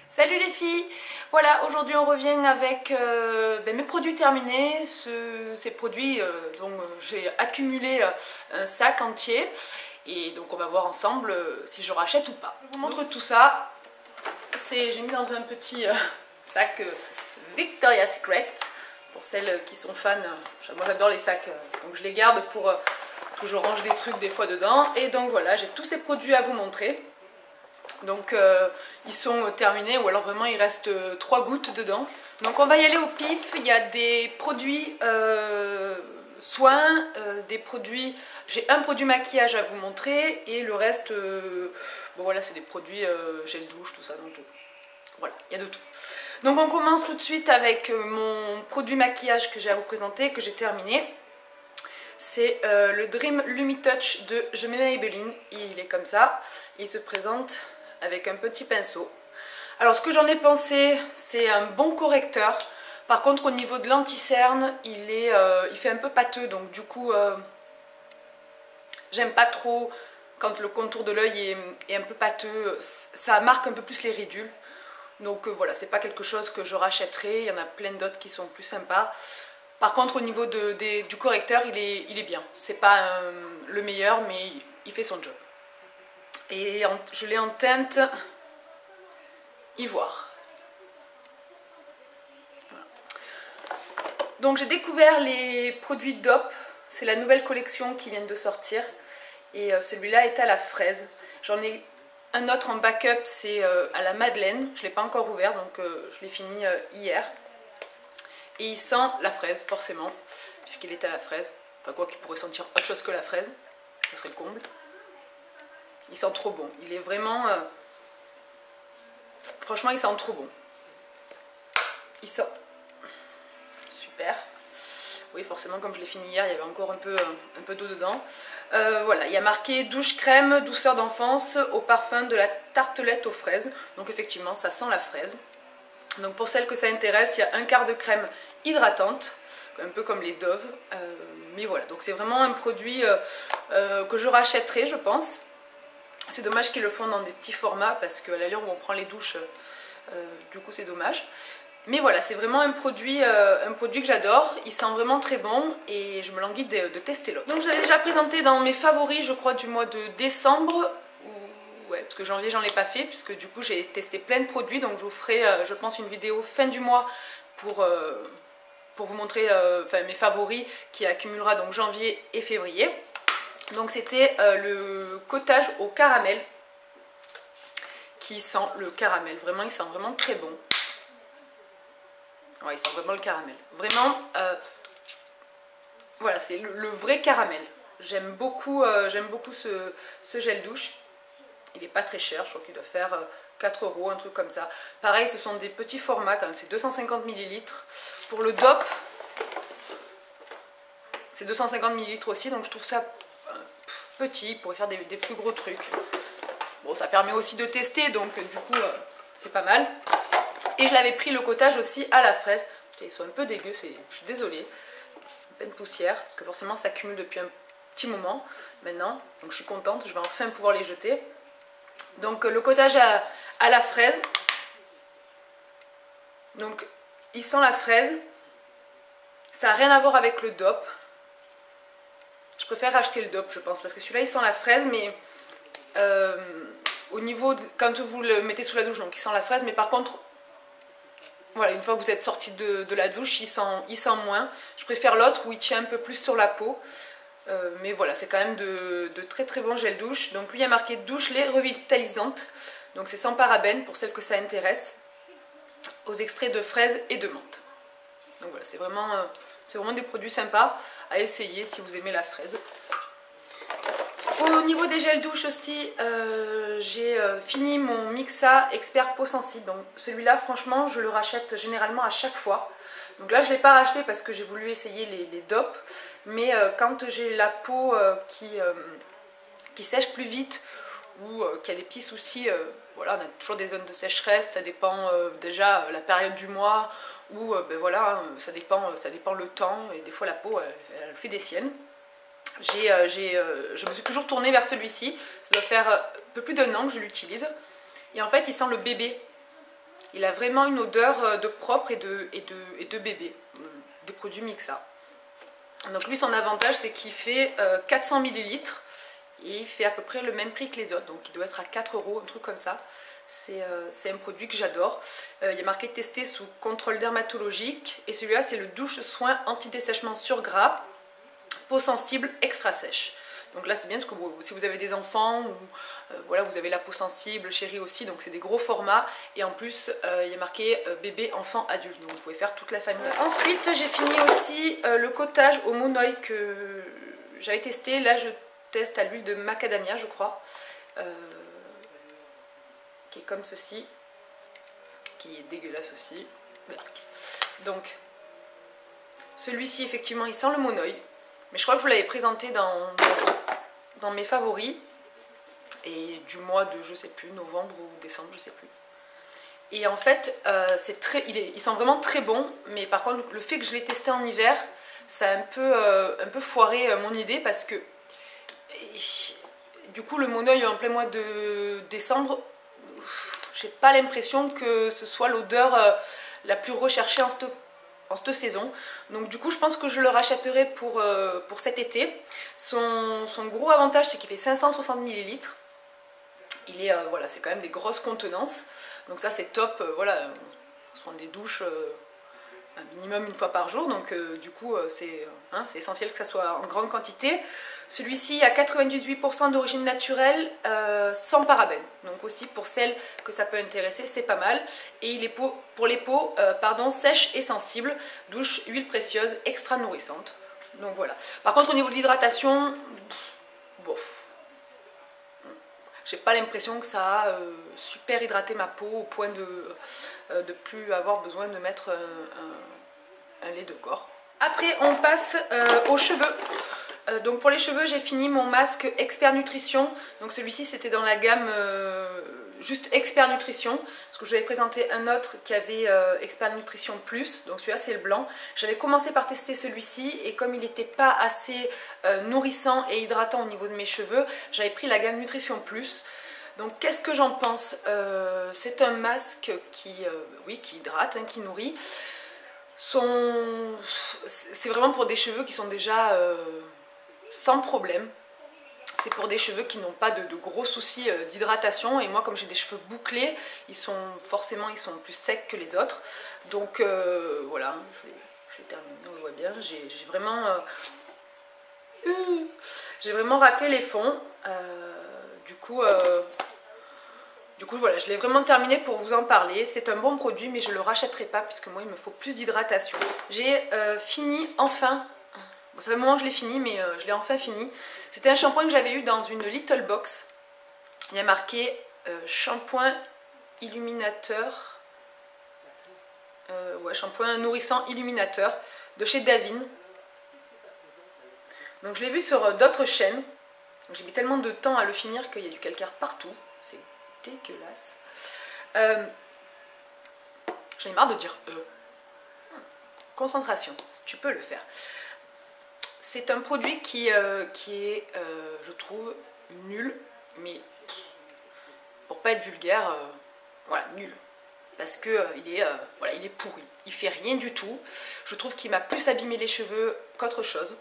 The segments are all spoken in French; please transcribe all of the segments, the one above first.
Salut les filles! Voilà, aujourd'hui on revient avec mes produits terminés, ces produits dont j'ai accumulé un sac entier et donc on va voir ensemble si je rachète ou pas. Je vous montre tout ça, j'ai mis dans un petit sac Victoria's Secret pour celles qui sont fans. Moi j'adore les sacs, donc je les garde pour que je range des trucs des fois dedans. Et donc voilà, j'ai tous ces produits à vous montrer. Donc ils sont terminés, ou alors vraiment il reste 3 gouttes dedans. Donc on va y aller au pif. Il y a des produits soins, des produits... J'ai un produit maquillage à vous montrer et le reste, bon voilà, c'est des produits gel douche, tout ça. Donc voilà, il y a de tout. Donc on commence tout de suite avec mon produit maquillage que j'ai à vous présenter, que j'ai terminé. C'est le Dream Lumi Touch de Je mets Maybelline. Il est comme ça, il se présente avec un petit pinceau. Alors ce que j'en ai pensé, c'est un bon correcteur. Par contre au niveau de l'anti-cerne, il fait un peu pâteux, donc du coup j'aime pas trop quand le contour de l'œil est un peu pâteux, ça marque un peu plus les ridules. Donc voilà, c'est pas quelque chose que je rachèterai, il y en a plein d'autres qui sont plus sympas. Par contre au niveau du correcteur, il est bien. C'est pas le meilleur, mais il fait son job. Et je l'ai en teinte ivoire. Voilà. Donc j'ai découvert les produits DOP, c'est la nouvelle collection qui vient de sortir. Et celui-là est à la fraise. J'en ai un autre en backup, c'est à la madeleine. Je ne l'ai pas encore ouvert, donc je l'ai fini hier. Et il sent la fraise, forcément, puisqu'il est à la fraise. Enfin quoi qu'il pourrait sentir autre chose que la fraise, ce serait le comble. Il sent trop bon, il est vraiment... Franchement, il sent trop bon. Il sent... Super. Oui, forcément, comme je l'ai fini hier, il y avait encore un peu d'eau dedans. Voilà, il y a marqué douche crème, douceur d'enfance au parfum de la tartelette aux fraises. Donc effectivement, ça sent la fraise. Donc pour celles que ça intéresse, il y a un quart de crème hydratante, un peu comme les Dove. Mais voilà, donc c'est vraiment un produit que je rachèterai, je pense. C'est dommage qu'ils le font dans des petits formats parce qu'à l'allure où on prend les douches, du coup c'est dommage. Mais voilà, c'est vraiment un produit que j'adore. Il sent vraiment très bon et je me languis de tester l'autre. Donc je l'avais déjà présenté dans mes favoris, je crois, du mois de décembre. Ouais, parce que janvier j'en ai pas fait puisque du coup j'ai testé plein de produits. Donc je vous ferai, je pense, une vidéo fin du mois pour vous montrer mes favoris qui accumulera donc janvier et février. Donc c'était le cottage au caramel qui sent le caramel. Vraiment, il sent vraiment très bon. Ouais, il sent vraiment le caramel. Vraiment, voilà, c'est le vrai caramel. J'aime beaucoup ce gel douche. Il n'est pas très cher, je crois qu'il doit faire 4 €, un truc comme ça. Pareil, ce sont des petits formats quand même, c'est 250 ml. Pour le DOP, c'est 250 ml aussi, donc je trouve ça petit, pour faire des plus gros trucs. Bon, ça permet aussi de tester, donc du coup, c'est pas mal. Et je l'avais pris le cottage aussi à la fraise. Putain, ils sont un peu dégueux, je suis désolée. Plein de poussière, parce que forcément ça accumule depuis un petit moment maintenant. Donc je suis contente, je vais enfin pouvoir les jeter. Donc le cottage à la fraise. Donc il sent la fraise. Ça n'a rien à voir avec le DOP. Je préfère acheter le DOP, je pense, parce que celui-là il sent la fraise, mais au niveau quand vous le mettez sous la douche, donc il sent la fraise, mais par contre, voilà, une fois que vous êtes sorti de la douche, il sent moins. Je préfère l'autre où il tient un peu plus sur la peau. Mais voilà, c'est quand même de très très bons gel douche. Donc lui, il y a marqué douche lait revitalisante. Donc c'est sans parabènes pour celles que ça intéresse. Aux extraits de fraises et de menthe. Donc voilà, c'est vraiment des produits sympas à essayer si vous aimez la fraise. Au niveau des gels douche aussi, j'ai fini mon Mixa Expert Peau Sensible. Donc celui-là, franchement, je le rachète généralement à chaque fois. Donc là, je ne l'ai pas racheté parce que j'ai voulu essayer les DOP. Mais quand j'ai la peau qui sèche plus vite ou qui a des petits soucis, voilà, on a toujours des zones de sécheresse, ça dépend déjà la période du mois ou ben voilà, ça dépend le temps et des fois la peau elle fait des siennes. je me suis toujours tournée vers celui-ci. Ça doit faire un peu plus d'1 an que je l'utilise. Et en fait, il sent le bébé. Il a vraiment une odeur de propre et de bébé. Des produits Mixa. Donc lui, son avantage, c'est qu'il fait 400 ml. Et il fait à peu près le même prix que les autres. Donc il doit être à 4 €, un truc comme ça. C'est un produit que j'adore. Il y a marqué testé sous contrôle dermatologique. Et celui-là, c'est le douche soin anti-dessèchement sur gras. Peau sensible extra sèche. Donc là c'est bien parce que si vous avez des enfants ou voilà, vous avez la peau sensible, chérie aussi, donc c'est des gros formats. Et en plus il y a marqué bébé, enfant, adulte, donc vous pouvez faire toute la famille. Ensuite j'ai fini aussi le cottage au monoï que j'avais testé. Là je teste à l'huile de macadamia je crois, qui est comme ceci, qui est dégueulasse aussi. Donc celui-ci effectivement il sent le monoï. Mais je crois que je vous l'avais présenté dans mes favoris. Et du mois de, je sais plus, novembre ou décembre, je sais plus. Et en fait, il sent vraiment très bon. Mais par contre, le fait que je l'ai testé en hiver, ça a un peu foiré mon idée. Parce que, du coup, le monoï en plein mois de décembre, j'ai pas l'impression que ce soit l'odeur la plus recherchée en cette saison. Donc du coup je pense que je le rachèterai pour cet été. Son gros avantage c'est qu'il fait 560 ml. Il est voilà, c'est quand même des grosses contenances. Donc ça c'est top, voilà, on se prend des douches un minimum une fois par jour. Donc du coup c'est essentiel que ça soit en grande quantité. Celui-ci a 98% d'origine naturelle, sans parabènes. Donc aussi pour celles que ça peut intéresser, c'est pas mal. Et il est pour les peaux sèches et sensibles. Douche, huile précieuse, extra nourrissante. Donc voilà. Par contre au niveau de l'hydratation, bof. J'ai pas l'impression que ça a super hydraté ma peau au point de plus avoir besoin de mettre un lait de corps. Après on passe aux cheveux. Donc pour les cheveux j'ai fini mon masque Expert Nutrition. Donc celui-ci c'était dans la gamme juste Expert Nutrition, parce que je vous avais présenté un autre qui avait Expert Nutrition Plus. Donc celui-là c'est le blanc. J'avais commencé par tester celui-ci et comme il n'était pas assez nourrissant et hydratant au niveau de mes cheveux, j'avais pris la gamme Nutrition Plus. Donc qu'est-ce que j'en pense? C'est un masque qui hydrate, qui nourrit. C'est vraiment pour des cheveux qui sont déjà sans problème. C'est pour des cheveux qui n'ont pas de gros soucis d'hydratation. Et moi comme j'ai des cheveux bouclés, ils sont plus secs que les autres. Donc voilà, je vais terminer, on le voit bien. J'ai vraiment raclé les fonds. Du coup voilà, je l'ai vraiment terminé pour vous en parler. C'est un bon produit mais je ne le rachèterai pas puisque moi il me faut plus d'hydratation. J'ai fini enfin. Bon, ça fait un moment que je l'ai fini, mais je l'ai enfin fini. C'était un shampoing que j'avais eu dans une little box. Il y a marqué shampoing illuminateur. Shampoing nourrissant illuminateur de chez Davines. Donc je l'ai vu sur d'autres chaînes. J'ai mis tellement de temps à le finir qu'il y a du calcaire partout. C'est dégueulasse. J'en ai marre de dire concentration, tu peux le faire. C'est un produit qui est, je trouve, nul, mais pour pas être vulgaire, voilà, nul. Parce que il est pourri, il fait rien du tout. Je trouve qu'il m'a plus abîmé les cheveux qu'autre chose.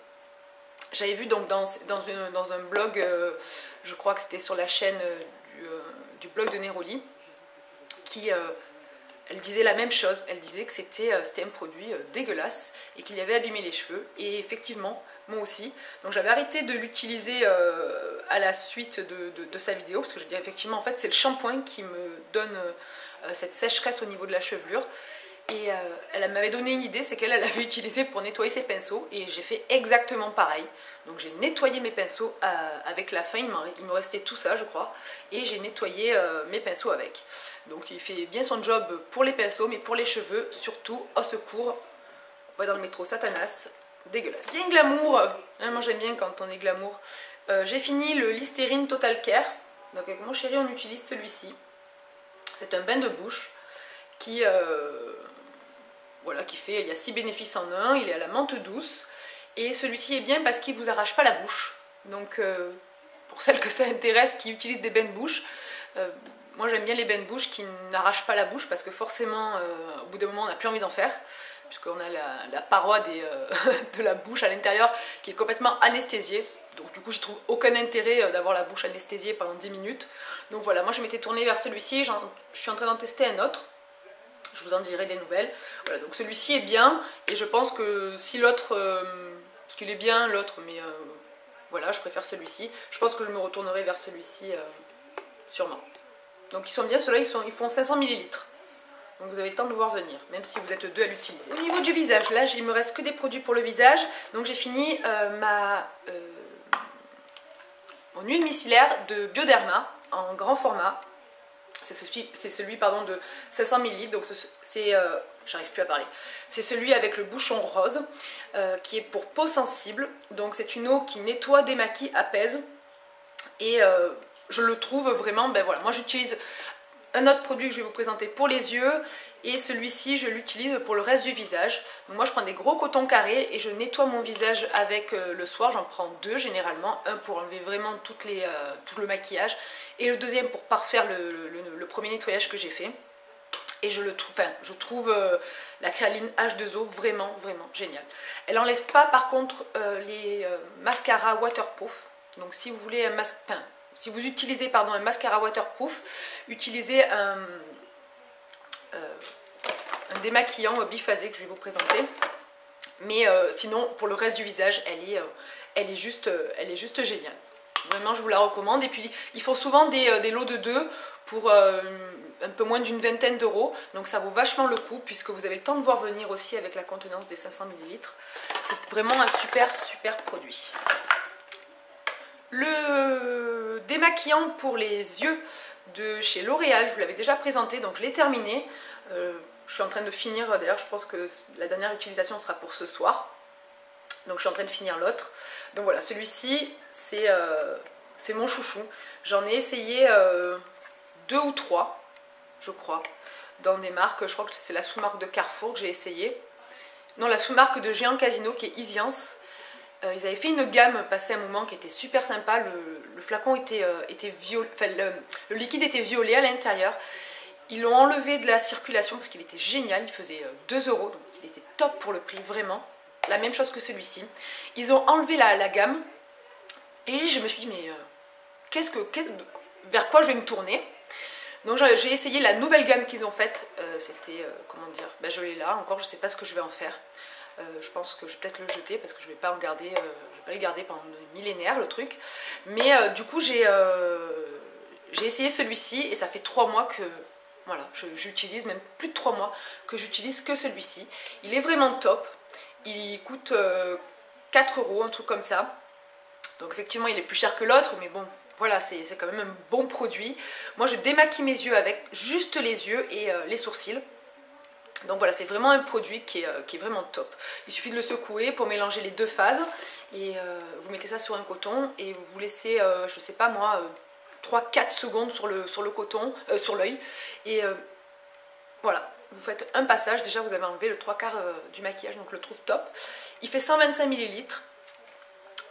J'avais vu donc dans un blog, je crois que c'était sur la chaîne du blog de Neroli, elle disait la même chose. Elle disait que c'était un produit dégueulasse et qu'il avait abîmé les cheveux. Et effectivement, moi aussi. Donc j'avais arrêté de l'utiliser à la suite de sa vidéo, parce que je dis effectivement, en fait, c'est le shampoing qui me donne cette sécheresse au niveau de la chevelure. Et elle m'avait donné une idée, c'est qu'elle avait utilisé pour nettoyer ses pinceaux. Et j'ai fait exactement pareil. Donc j'ai nettoyé mes pinceaux avec la fin, il me restait tout ça je crois. Et j'ai nettoyé mes pinceaux avec. Donc il fait bien son job pour les pinceaux, mais pour les cheveux, surtout, au secours. On va dans le métro, Satanas, dégueulasse. Bien glamour, moi j'aime bien quand on est glamour. J'ai fini le Listerine Total Care. Donc avec mon chéri on utilise celui-ci. C'est un bain de bouche qui... voilà, il y a 6 bénéfices en un. Il est à la menthe douce, Et celui-ci est bien parce qu'il ne vous arrache pas la bouche. Donc pour celles que ça intéresse qui utilisent des bains de bouche, moi j'aime bien les bains de bouche qui n'arrachent pas la bouche parce que forcément au bout d'un moment on n'a plus envie d'en faire, puisqu'on a la paroi de la bouche à l'intérieur qui est complètement anesthésiée. Donc du coup j'y trouve aucun intérêt d'avoir la bouche anesthésiée pendant 10 minutes. Donc voilà, moi je m'étais tournée vers celui-ci, je suis en train d'en tester un autre. Je vous en dirai des nouvelles. Voilà, donc celui-ci est bien et je pense que si l'autre, parce qu'il est bien l'autre, mais voilà, je préfère celui-ci. Je pense que je me retournerai vers celui-ci sûrement. Donc ils sont bien, ceux-là ils font 500 ml. Donc vous avez le temps de le voir venir, même si vous êtes deux à l'utiliser. Au niveau du visage, là il me reste que des produits pour le visage. Donc j'ai fini mon huile micellaire de Bioderma en grand format. C'est celui pardon, de 500 ml, donc c'est, j'arrive plus à parler, c'est celui avec le bouchon rose, qui est pour peau sensible, donc c'est une eau qui nettoie, démaquille, apaise, et je le trouve vraiment, ben voilà, moi j'utilise un autre produit que je vais vous présenter pour les yeux, et celui-ci je l'utilise pour le reste du visage. Donc moi je prends des gros cotons carrés et je nettoie mon visage avec le soir, j'en prends deux généralement, un pour enlever vraiment tout le maquillage, et le deuxième pour parfaire le premier nettoyage que j'ai fait. Et je trouve la Créaline H2O vraiment géniale. Elle n'enlève pas par contre les mascaras waterproof. Donc si vous voulez si vous utilisez un mascara waterproof, utilisez un démaquillant biphasé que je vais vous présenter. Mais sinon pour le reste du visage, elle est juste géniale. Vraiment je vous la recommande. Et puis ils font souvent des lots de 2 pour un peu moins d'une vingtaine d'euros. Donc ça vaut vachement le coup puisque vous avez le temps de voir venir aussi avec la contenance des 500 ml. C'est vraiment un super produit. Le démaquillant pour les yeux de chez L'Oréal, je vous l'avais déjà présenté, donc je l'ai terminé. Je suis en train de finir, d'ailleurs je pense que la dernière utilisation sera pour ce soir. Donc je suis en train de finir l'autre. Donc voilà, celui-ci c'est mon chouchou. J'en ai essayé 2 ou 3, je crois, dans des marques. Je crois que c'est la sous-marque de Carrefour que j'ai essayé. Non, la sous-marque de Géant Casino qui est Isiance. Ils avaient fait une gamme passé un moment qui était super sympa. Le flacon était violet, enfin, le liquide était violet à l'intérieur. Ils l'ont enlevé de la circulation parce qu'il était génial. Il faisait 2 €, donc il était top pour le prix, vraiment. La même chose que celui-ci. Ils ont enlevé la gamme et je me suis dit mais vers quoi je vais me tourner? Donc j'ai essayé la nouvelle gamme qu'ils ont faite. C'était comment dire, ben, je l'ai là encore, je sais pas ce que je vais en faire. Je pense que je vais peut-être le jeter parce que je vais pas en garder, je vais pas le garder pendant des millénaires le truc. Mais du coup j'ai essayé celui-ci et ça fait 3 mois que voilà, j'utilise, même plus de 3 mois que j'utilise que celui-ci. Il est vraiment top. Il coûte 4 €, un truc comme ça. Donc effectivement il est plus cher que l'autre, mais bon, voilà, c'est quand même un bon produit. Moi je démaquille mes yeux avec juste les yeux et les sourcils. Donc voilà, c'est vraiment un produit qui est vraiment top. Il suffit de le secouer pour mélanger les deux phases. Et vous mettez ça sur un coton et vous laissez, je sais pas moi, 3-4 secondes sur le coton, sur l'œil. Et voilà, vous faites un passage. Déjà vous avez enlevé le 3/4 du maquillage, donc je le trouve top. Il fait 125 ml.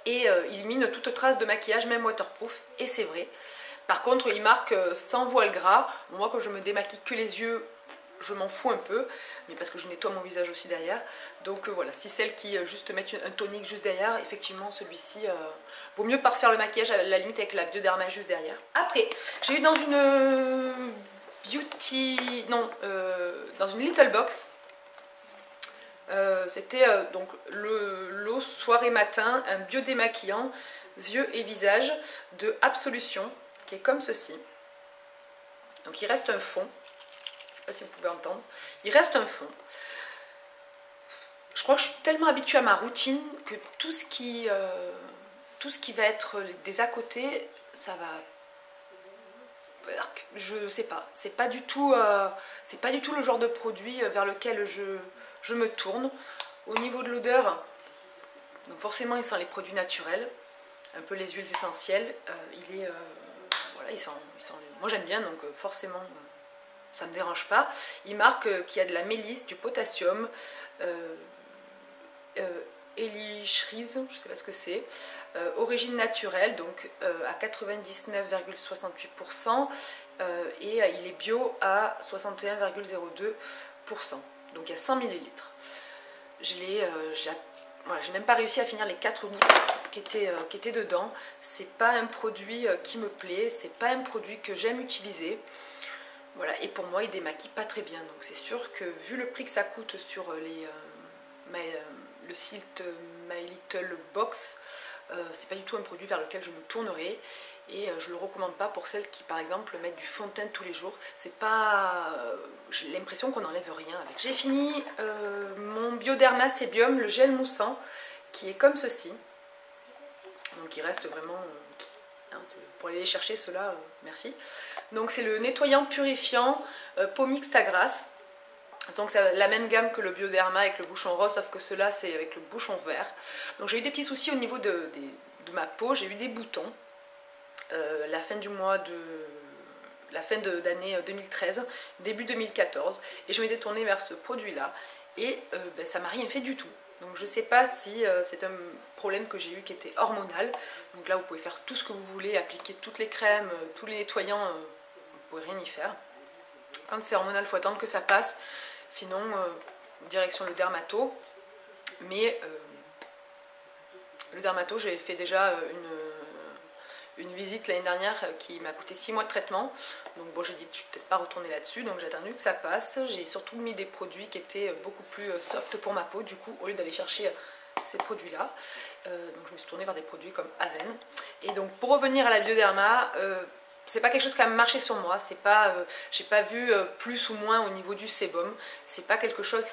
Et il élimine toute trace de maquillage, même waterproof, et c'est vrai. Par contre, il marque sans voile gras. Moi, quand je me démaquille que les yeux, je m'en fous un peu, mais parce que je nettoie mon visage aussi derrière. Donc voilà, si celles qui juste mettent un tonique juste derrière, effectivement, celui-ci, vaut mieux parfaire le maquillage à la limite avec la Bioderma juste derrière. Après, j'ai eu dans une dans une Little Box. C'était donc l'eau soirée matin, un biodémaquillant yeux et visage de Absolution qui est comme ceci. Donc il reste un fond, je sais pas si vous pouvez entendre, il reste un fond. Je crois que je suis tellement habituée à ma routine que tout ce qui va être des à côté, ça va... Je sais pas, c'est pas du tout le genre de produit vers lequel je me tourne. Au niveau de l'odeur, donc forcément il sent les produits naturels, un peu les huiles essentielles. Voilà, moi j'aime bien, donc forcément ça me dérange pas. Il marque qu'il y a de la mélisse, du potassium, Ellie-Shreeze, je ne sais pas ce que c'est, origine naturelle, donc à 99,68%, et il est bio à 61,02%, donc il y a 100 ml. J'ai même pas réussi à finir les 4 bouts qui étaient dedans. C'est pas un produit qui me plaît, c'est pas un produit que j'aime utiliser. Voilà, et pour moi il démaquille pas très bien, donc c'est sûr que vu le prix que ça coûte sur le site My Little Box, c'est pas du tout un produit vers lequel je me tournerai, et je le recommande pas pour celles qui par exemple mettent du fond de teint tous les jours. C'est pas, j'ai l'impression qu'on n'enlève rien avec. J'ai fini mon Bioderma Sébium, le gel moussant, qui est comme ceci, donc il reste vraiment pour aller les chercher ceux-là, merci. Donc c'est le nettoyant purifiant peau mixte à grasse. Donc c'est la même gamme que le Bioderma avec le bouchon rose, sauf que ceux-là c'est avec le bouchon vert. Donc j'ai eu des petits soucis au niveau de ma peau, j'ai eu des boutons. La fin du mois la fin d'année 2013, début 2014, et je m'étais tournée vers ce produit-là, et ça m'a rien fait du tout. Donc je ne sais pas si c'est un problème que j'ai eu qui était hormonal. Donc là vous pouvez faire tout ce que vous voulez, appliquer toutes les crèmes, tous les nettoyants, vous ne pouvez rien y faire. Quand c'est hormonal, il faut attendre que ça passe. Sinon, direction le dermato. Mais le dermato, j'ai fait déjà une visite l'année dernière qui m'a coûté 6 mois de traitement. Donc bon, j'ai dit je ne vais peut-être pas retourner là-dessus, donc j'ai attendu que ça passe. J'ai surtout mis des produits qui étaient beaucoup plus soft pour ma peau, du coup, au lieu d'aller chercher ces produits-là. Donc je me suis tournée vers des produits comme Aven. Et donc pour revenir à la Bioderma, c'est pas quelque chose qui a marché sur moi, c'est pas, j'ai pas vu plus ou moins au niveau du sébum, c'est pas quelque chose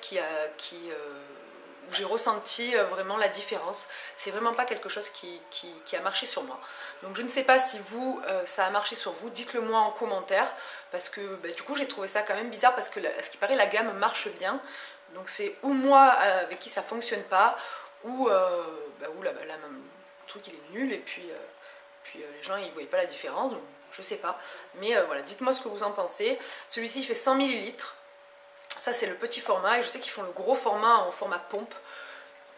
où j'ai ressenti vraiment la différence, c'est vraiment pas quelque chose qui a marché sur moi. Donc je ne sais pas si vous, ça a marché sur vous, dites-le moi en commentaire, parce que du coup j'ai trouvé ça quand même bizarre, parce que à ce qui paraît la gamme marche bien, donc c'est ou moi avec qui ça fonctionne pas, ou le truc il est nul, et puis les gens ils voyaient pas la différence, donc je sais pas, mais voilà, dites-moi ce que vous en pensez. Celui-ci il fait 100 ml, ça c'est le petit format, et je sais qu'ils font le gros format en format pompe,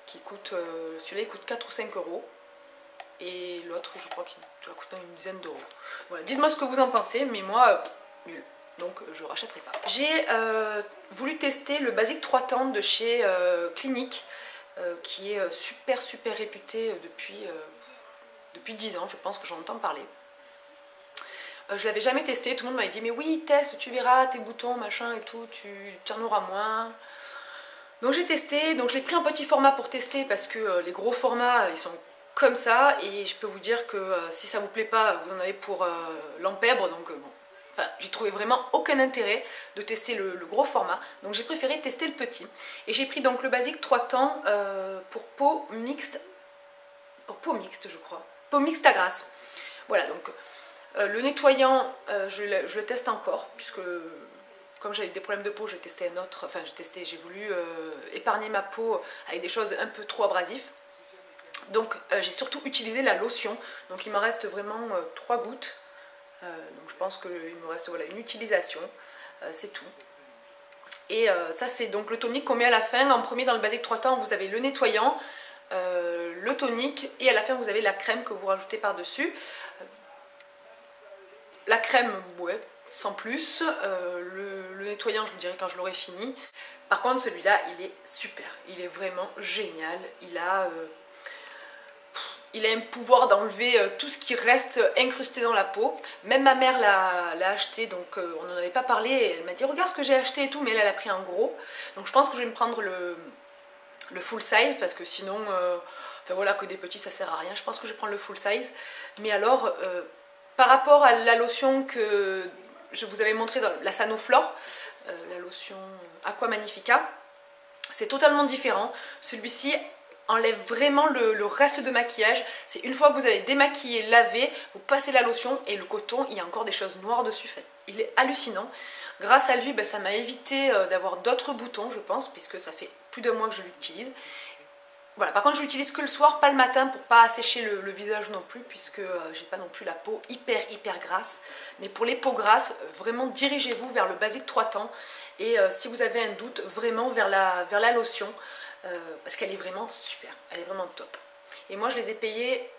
qui coûte, celui-là il coûte 4 ou 5 euros, et l'autre je crois qu'il doit coûter une dizaine d'euros. Voilà, dites-moi ce que vous en pensez, mais moi, nul, donc je rachèterai pas. J'ai voulu tester le Basic 3 Tentes de chez Clinique, qui est super réputé depuis 10 ans, je pense que j'en entends parler. Je l'avais jamais testé, tout le monde m'avait dit mais oui teste, tu verras tes boutons machin et tout, tu en auras moins. Donc j'ai testé, donc je l'ai pris en petit format pour tester, parce que les gros formats ils sont comme ça, et je peux vous dire que si ça vous plaît pas, vous en avez pour l'empèbre, donc bon. Enfin, j'ai trouvé vraiment aucun intérêt de tester le gros format, donc j'ai préféré tester le petit. Et j'ai pris donc le Basic 3 temps pour peau mixte, je crois, peau mixte à grasse. Voilà, donc le nettoyant, je le teste encore, puisque comme j'avais des problèmes de peau, j'ai testé un autre, enfin j'ai voulu épargner ma peau avec des choses un peu trop abrasives. Donc j'ai surtout utilisé la lotion, donc il me reste vraiment 3 gouttes, donc je pense qu'il me reste voilà, une utilisation, c'est tout. Et ça c'est donc le tonique qu'on met à la fin. En premier dans le Basic 3 temps vous avez le nettoyant, le tonique, et à la fin vous avez la crème que vous rajoutez par dessus. La crème, ouais, sans plus. Le nettoyant, je vous dirai quand je l'aurai fini. Par contre, celui-là, il est super. Il est vraiment génial. Il a un pouvoir d'enlever tout ce qui reste incrusté dans la peau. Même ma mère l'a acheté, donc on n'en avait pas parlé. Et elle m'a dit, regarde ce que j'ai acheté et tout, mais elle a pris un gros. Donc je pense que je vais me prendre le full size, parce que sinon, enfin voilà, que des petits, ça sert à rien. Je pense que je vais prendre le full size. Mais alors... par rapport à la lotion que je vous avais montré dans la Sanoflore, la lotion Aqua Magnifica, c'est totalement différent. Celui-ci enlève vraiment le reste de maquillage. C'est une fois que vous avez démaquillé, lavé, vous passez la lotion et le coton, il y a encore des choses noires dessus. Il est hallucinant. Grâce à lui, ça m'a évité d'avoir d'autres boutons, je pense, puisque ça fait plus d'un mois que je l'utilise. Voilà, par contre je l'utilise que le soir, pas le matin, pour pas assécher le visage non plus, puisque j'ai pas non plus la peau hyper grasse. Mais pour les peaux grasses, vraiment dirigez-vous vers le Basic 3 temps, et si vous avez un doute, vraiment vers la lotion. parce qu'elle est vraiment super, elle est vraiment top. Et moi je les ai payés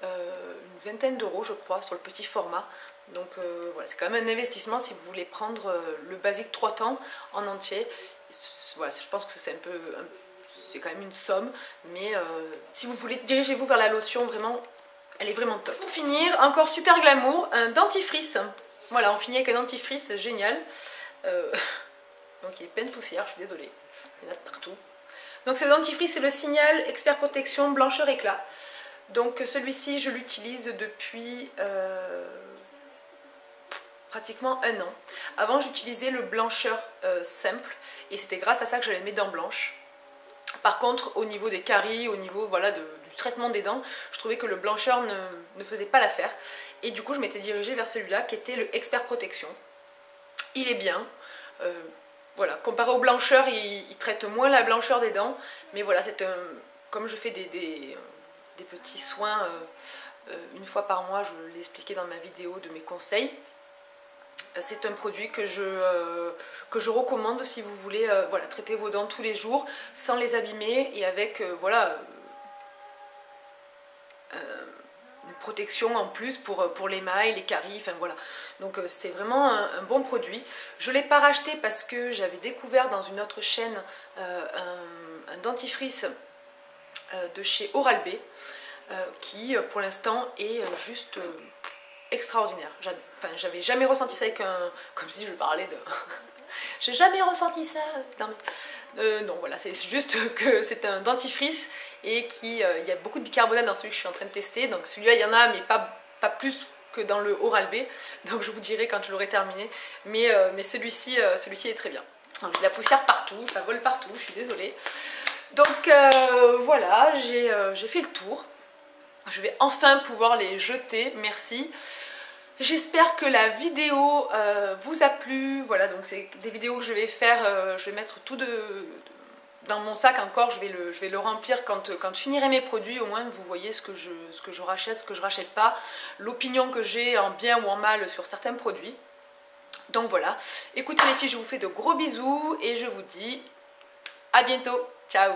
une vingtaine d'euros je crois sur le petit format. Donc voilà, c'est quand même un investissement si vous voulez prendre le Basic 3 temps en entier. Voilà, je pense que c'est un peu... c'est quand même une somme, mais si vous voulez, dirigez-vous vers la lotion, vraiment, elle est vraiment top. Pour finir, encore super glamour, un dentifrice. Voilà, on finit avec un dentifrice génial. Donc il est plein de poussière, je suis désolée, il y en a de partout. Donc c'est le dentifrice, c'est le Signal Expert Protection Blancheur Éclat. Donc celui-ci, je l'utilise depuis pratiquement un an. Avant, j'utilisais le blancheur simple, et c'était grâce à ça que j'avais mes dents blanches. Par contre, au niveau des caries, au niveau voilà, du traitement des dents, je trouvais que le blancheur ne faisait pas l'affaire. Et du coup, je m'étais dirigée vers celui-là qui était le Expert Protection. Il est bien. Voilà, comparé au blancheur, il traite moins la blancheur des dents. Mais voilà, c'est un... comme je fais des petits soins une fois par mois, je l'ai expliqué dans ma vidéo de mes conseils. C'est un produit que je recommande si vous voulez voilà, traiter vos dents tous les jours sans les abîmer et avec voilà, une protection en plus pour l'émail, les caries, enfin voilà. Donc c'est vraiment un bon produit. Je ne l'ai pas racheté parce que j'avais découvert dans une autre chaîne un dentifrice de chez Oral-B qui pour l'instant est juste... extraordinaire. Enfin, j'avais jamais ressenti ça avec un... Comme si je parlais de... J'ai jamais ressenti ça... Non, mais... non, voilà, c'est juste que c'est un dentifrice et il y a beaucoup de bicarbonate dans celui que je suis en train de tester. Donc celui-là, il y en a, mais pas plus que dans le Oral-B. Donc je vous dirai quand je l'aurai terminé. Mais celui-ci est très bien. Donc, il y a de la poussière partout, ça vole partout, je suis désolée. Donc voilà, j'ai fait le tour. Je vais enfin pouvoir les jeter, merci. J'espère que la vidéo vous a plu. Voilà, donc c'est des vidéos que je vais faire. Je vais mettre tout dans mon sac encore. Je vais le remplir quand je finirai mes produits. Au moins, vous voyez ce que je rachète, ce que je rachète pas. L'opinion que j'ai en bien ou en mal sur certains produits. Donc voilà. Écoutez les filles, je vous fais de gros bisous. Et je vous dis à bientôt. Ciao.